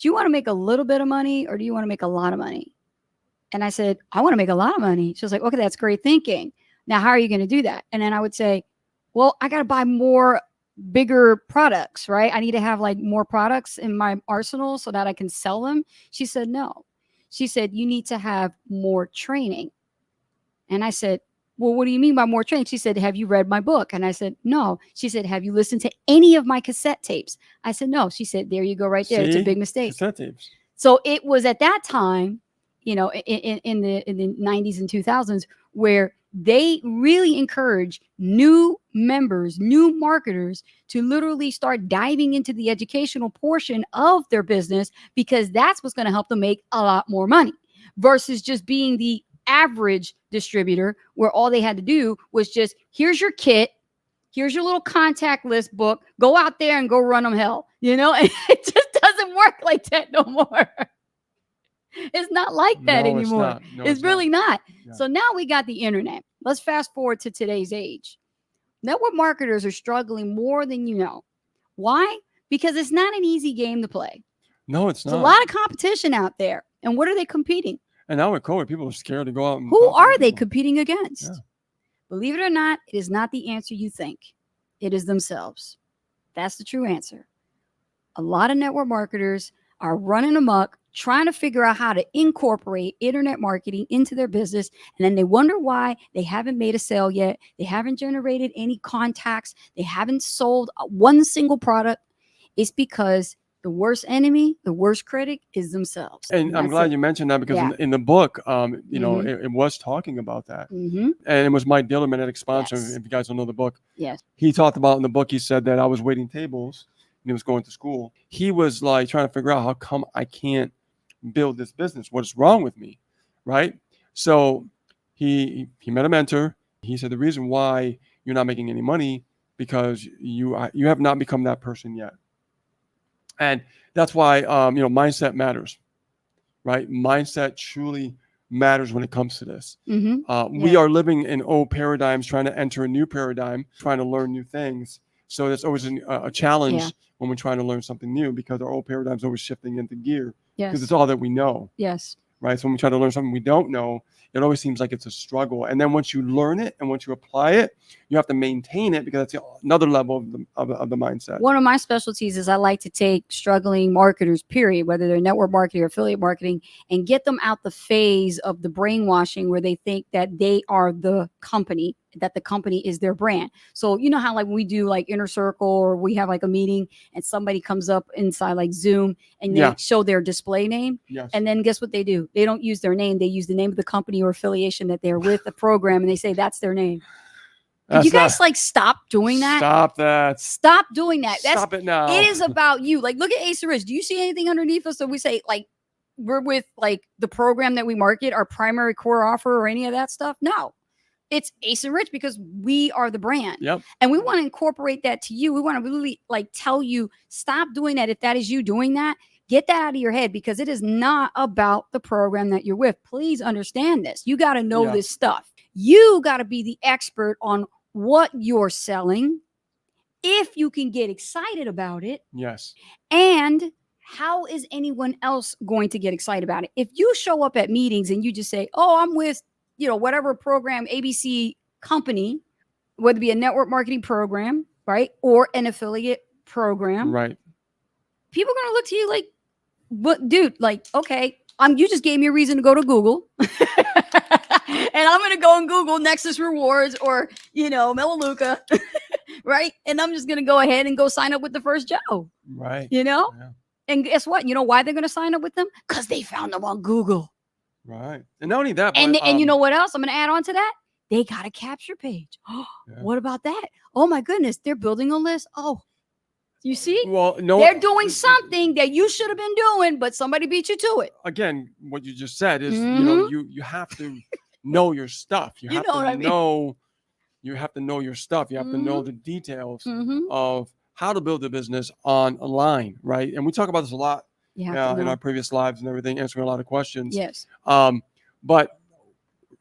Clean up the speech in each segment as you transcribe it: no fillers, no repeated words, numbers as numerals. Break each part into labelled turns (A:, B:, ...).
A: do you want to make a little bit of money or do you want to make a lot of money? And I said, I want to make a lot of money. She was like, okay, that's great thinking. Now, how are you going to do that? And then I would say, well, I got to buy more bigger products, right? I need to have like more products in my arsenal so that I can sell them. She said, no. She said, you need to have more training. And I said, well, what do you mean by more training? She said, have you read my book? And I said, no. She said, have you listened to any of my cassette tapes? I said, no. She said, there you go right there. It's a big mistake.
B: Cassette tapes.
A: So it was at that time, you know, in the 90s and 2000s, where they really encourage new members, new marketers to literally start diving into the educational portion of their business, because that's what's going to help them make a lot more money versus just being the average distributor where all they had to do was just, here's your kit, here's your little contact list book, go out there and go run them hell, you know. And it just doesn't work like that no more. It's not like that anymore. It's really not. Yeah. So now we got the internet. Let's fast forward to today's age. Network marketers are struggling more than you know. Why? Because it's not an easy game to play.
B: No, it's not.
A: There's a lot of competition out there. And what are they competing?
B: And now with COVID, people are scared to go out. And
A: who are they competing against? Yeah. Believe it or not, it is not the answer you think. It is themselves. That's the true answer. A lot of network marketers are running amok, trying to figure out how to incorporate internet marketing into their business. And then they wonder why they haven't made a sale yet. They haven't generated any contacts. They haven't sold one single product. It's because the worst enemy, the worst critic is themselves.
B: And I'm glad you mentioned that, because in the book, you know, it was talking about that. And it was Mike Diller, magnetic sponsor. If you guys don't know the book, he talked about in the book, he said that I was waiting tables and he was going to school. He was like trying to figure out, how come I can't build this business? What's wrong with me? Right? So he met a mentor. He said, the reason why you're not making any money, because you have not become that person yet. And that's why, you know, mindset matters, right? Mindset truly matters when it comes to this. We are living in old paradigms, trying to enter a new paradigm, trying to learn new things. So there's always a challenge when we're trying to learn something new, because our old paradigm is always shifting into gear, because it's all that we know. Right. So when we try to learn something we don't know, it always seems like it's a struggle. And then once you learn it and once you apply it, you have to maintain it, because that's another level of the mindset.
A: One of my specialties is I like to take struggling marketers, period, whether they're network marketing or affiliate marketing, and get them out the phase of the brainwashing where they think that they are the company, that the company is their brand. So you know how like we do like Inner Circle, or we have like a meeting and somebody comes up inside like Zoom and they show their display name. And then guess what they do? They don't use their name. They use the name of the company or affiliation that they're with, the program, and they say that's their name. Could you guys like stop doing that?
B: Stop that.
A: Stop doing that.
B: Stop it now.
A: It is about you. Like, look at Ace of Rich. Do you see anything underneath us? So we say like we're with like the program that we market, our primary core offer, or any of that stuff? No. It's Ace and Rich, because we are the brand. And we want to incorporate that to you. We want to really like tell you, stop doing that. If that is you doing that, get that out of your head, because it is not about the program that you're with. Please understand this. You got to know this stuff. You got to be the expert on what you're selling, if you can get excited about it. And how is anyone else going to get excited about it? If you show up at meetings and you just say, oh, I'm with, you know, whatever program, ABC company, whether it be a network marketing program, right, or an affiliate program, people are going to look to you like, what, dude, like, okay, you just gave me a reason to go to Google. And I'm going to go and Google Nexus Rewards or, you know, Melaleuca, right? And I'm just going to go ahead and go sign up with the first Joe. You know? And guess what? You know why they're going to sign up with them? Because they found them on Google.
B: And not only that,
A: but, and you know what else? I'm going to add on to that. They got a capture page. What about that? Oh my goodness. They're building a list. Oh, you see?
B: Well, no,
A: they're doing something that you should have been doing, but somebody beat you to it.
B: Again, what you just said is, you know, you have to know your stuff. You have to know you have to know your stuff. You have to know the details of how to build a business online, right? And we talk about this a lot in our previous lives and everything, answering a lot of questions. But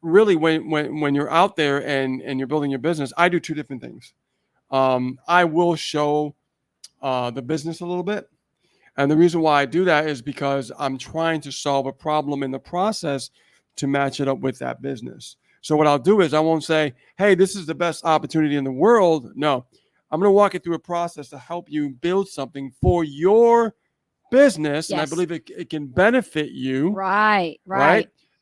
B: really, when you're out there and you're building your business, I do two different things. I will show the business a little bit, And the reason why I do that is because I'm trying to solve a problem in the process to match it up with that business. So what I'll do is I won't say, hey, this is the best opportunity in the world. No, I'm going to walk you through a process to help you build something for your business. And I believe it can benefit you.
A: Right.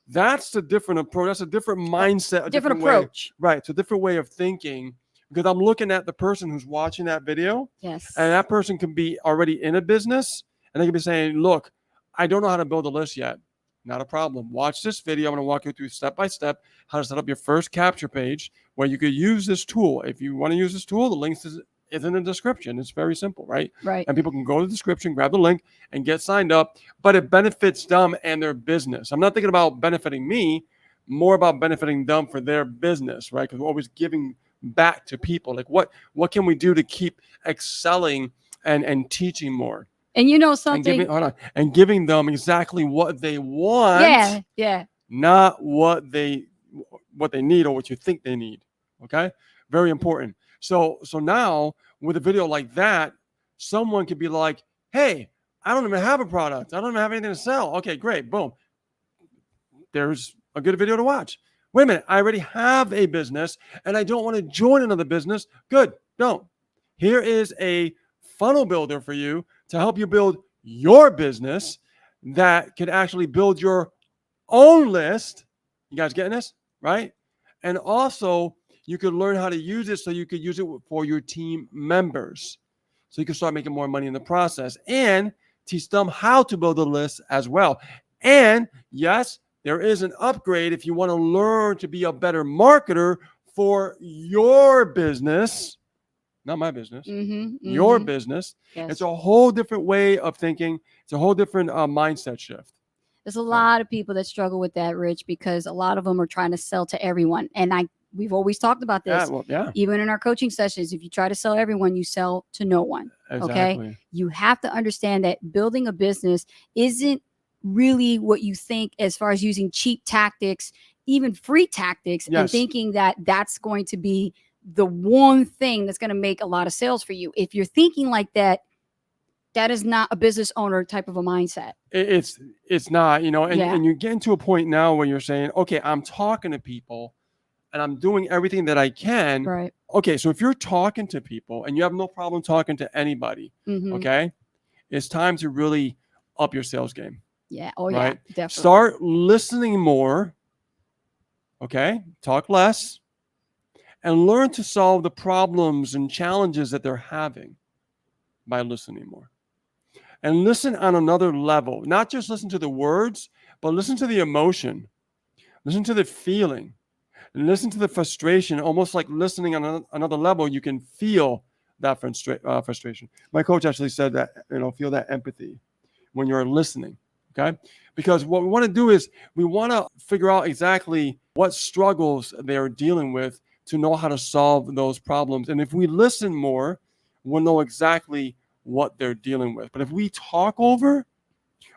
B: That's a different approach. That's a different mindset, a different
A: approach.
B: Right. It's a different way of thinking, because I'm looking at the person who's watching that video.
A: Yes.
B: And that person can be already in a business, and they can be saying, look, I don't know how to build a list yet. Not a problem. Watch this video. I'm going to walk you through step by step how to set up your first capture page where you could use this tool. If you want to use this tool, the links is in the description. It's very simple, right?
A: Right.
B: And people can go to the description, grab the link, and get signed up. But it benefits them and their business. I'm not thinking about benefiting me, more about benefiting them for their business, right? Because we're always giving back to people. Like what can we do to keep excelling and teaching more?
A: And you know something?
B: And giving them exactly what they want.
A: Yeah.
B: Not what they need or what you think they need. Okay? Very important. So now with a video like that, someone could be like, hey, I don't even have a product. I don't even have anything to sell. Okay, great. Boom. There's a good video to watch. Wait a minute, I already have a business and I don't want to join another business. Good, don't. Here is a funnel builder for you to help you build your business that can actually build your own list. You guys getting this? Right? And also, you could learn how to use it so you could use it for your team members. So you can start making more money in the process and teach them how to build a list as well. And yes, there is an upgrade if you want to learn to be a better marketer for your business, not my business, your business. Yes. It's a whole different way of thinking. It's a whole different mindset shift.
A: There's a lot of people that struggle with that, Rich, because a lot of them are trying to sell to everyone. And we've always talked about this. Even in our coaching sessions, if you try to sell everyone, you sell to no one.
B: Exactly.
A: Okay. You have to understand that building a business isn't really what you think as far as using cheap tactics, even free tactics, and thinking that that's going to be the one thing that's going to make a lot of sales for you. If you're thinking like that, that is not a business owner type of a mindset.
B: It's not, and you're getting to a point now where you're saying, okay, I'm talking to people and I'm doing everything that I can.
A: Right.
B: Okay. So if you're talking to people and you have no problem talking to anybody, okay, it's time to really up your sales game.
A: Yeah. Oh,
B: right?
A: Yeah. Definitely.
B: Start listening more. Okay. Talk less. And learn to solve the problems and challenges that they're having by listening more. And listen on another level. Not just listen to the words, but listen to the emotion. Listen to the feeling. And listen to the frustration. Almost like listening on another level, you can feel that frustration. My coach actually said that, feel that empathy when you're listening. Okay? Because what we want to do is we want to figure out exactly what struggles they're dealing with to know how to solve those problems. And if we listen more, we'll know exactly what they're dealing with. But if we talk over,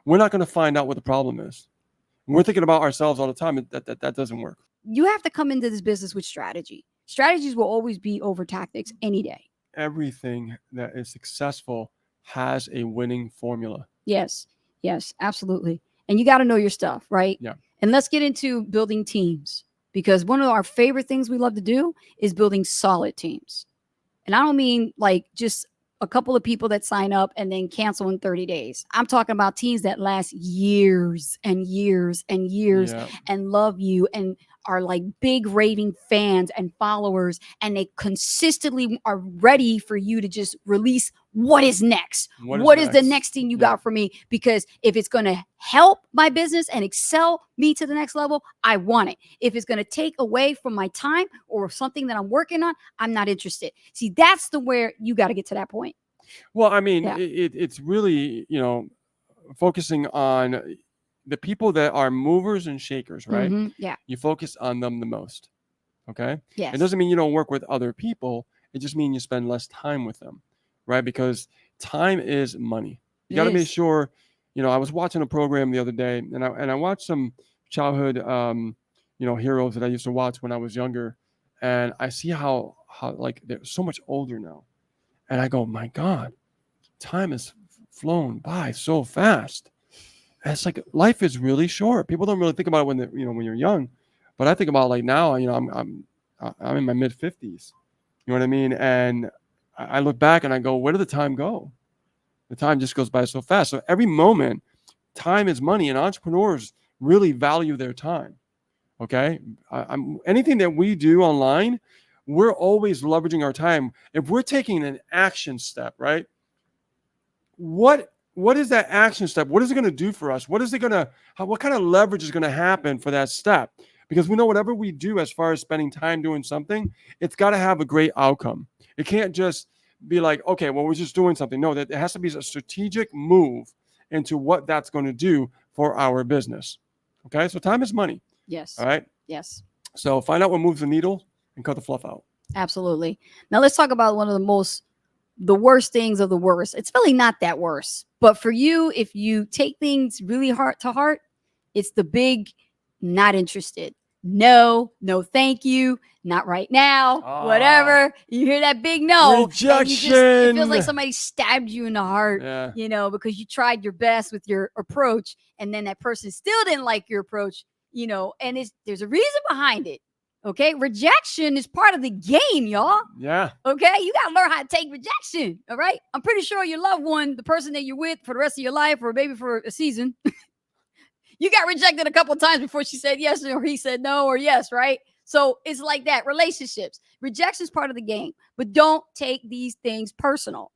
B: we're not going to find out what the problem is. And we're thinking about ourselves all the time. That doesn't work.
A: You have to come into this business with strategy. Strategies will always be over tactics any day.
B: Everything that is successful has a winning formula.
A: Yes, absolutely. And you got to know your stuff, right?
B: Yeah.
A: And let's get into building teams, because one of our favorite things we love to do is building solid teams. And I don't mean like just a couple of people that sign up and then cancel in 30 days. I'm talking about teams that last years and years and years and love you and are like big raving fans and followers, and they consistently are ready for you to just release what is next. What is the next thing you got for me? Because if it's going to help my business and excel me to the next level, I want it. If it's going to take away from my time or something that I'm working on, I'm not interested. See, that's where you got to get to that point.
B: Well, I mean, it's really, focusing on the people that are movers and shakers, right?
A: Yeah.
B: You focus on them the most. Okay.
A: Yes.
B: It doesn't mean you don't work with other people. It just means you spend less time with them, right? Because time is money. You got to make sure, I was watching a program the other day and I watched some childhood, heroes that I used to watch when I was younger. And I see how like they're so much older now. And I go, my God, time is flown by so fast. And it's like life is really short. People don't really think about it when when you're young, but I think about like now. I'm in my mid 50s. You know what I mean? And I look back and I go, where did the time go? The time just goes by so fast. So every moment, time is money, and entrepreneurs really value their time. Okay, anything that we do online, we're always leveraging our time. If we're taking an action step, right? What is that action step? What is it going to do for us? What kind of leverage is going to happen for that step? Because we know whatever we do as far as spending time doing something, it's got to have a great outcome. It can't just be like, okay, well, we're just doing something. No, that it has to be a strategic move into what that's going to do for our business. Okay, so time is money.
A: Yes.
B: All right.
A: Yes.
B: So find out what moves the needle and cut the fluff out.
A: Absolutely. Now let's talk about one of the worst things of the worst. It's really not that worse, but for you, if you take things really heart to heart, it's the big not interested. No, thank you. Not right now. Whatever. You hear that big no.
B: Rejection.
A: It feels like somebody stabbed you in the heart,
B: yeah.
A: Because you tried your best with your approach, and then that person still didn't like your approach, and there's a reason behind it. Okay. Rejection is part of the game, y'all.
B: Yeah.
A: Okay. You got to learn how to take rejection. All right. I'm pretty sure your loved one, the person that you're with for the rest of your life, or maybe for a season, you got rejected a couple of times before she said yes, or he said no, or yes. Right. So it's like that. Relationships, rejection is part of the game, but don't take these things personal.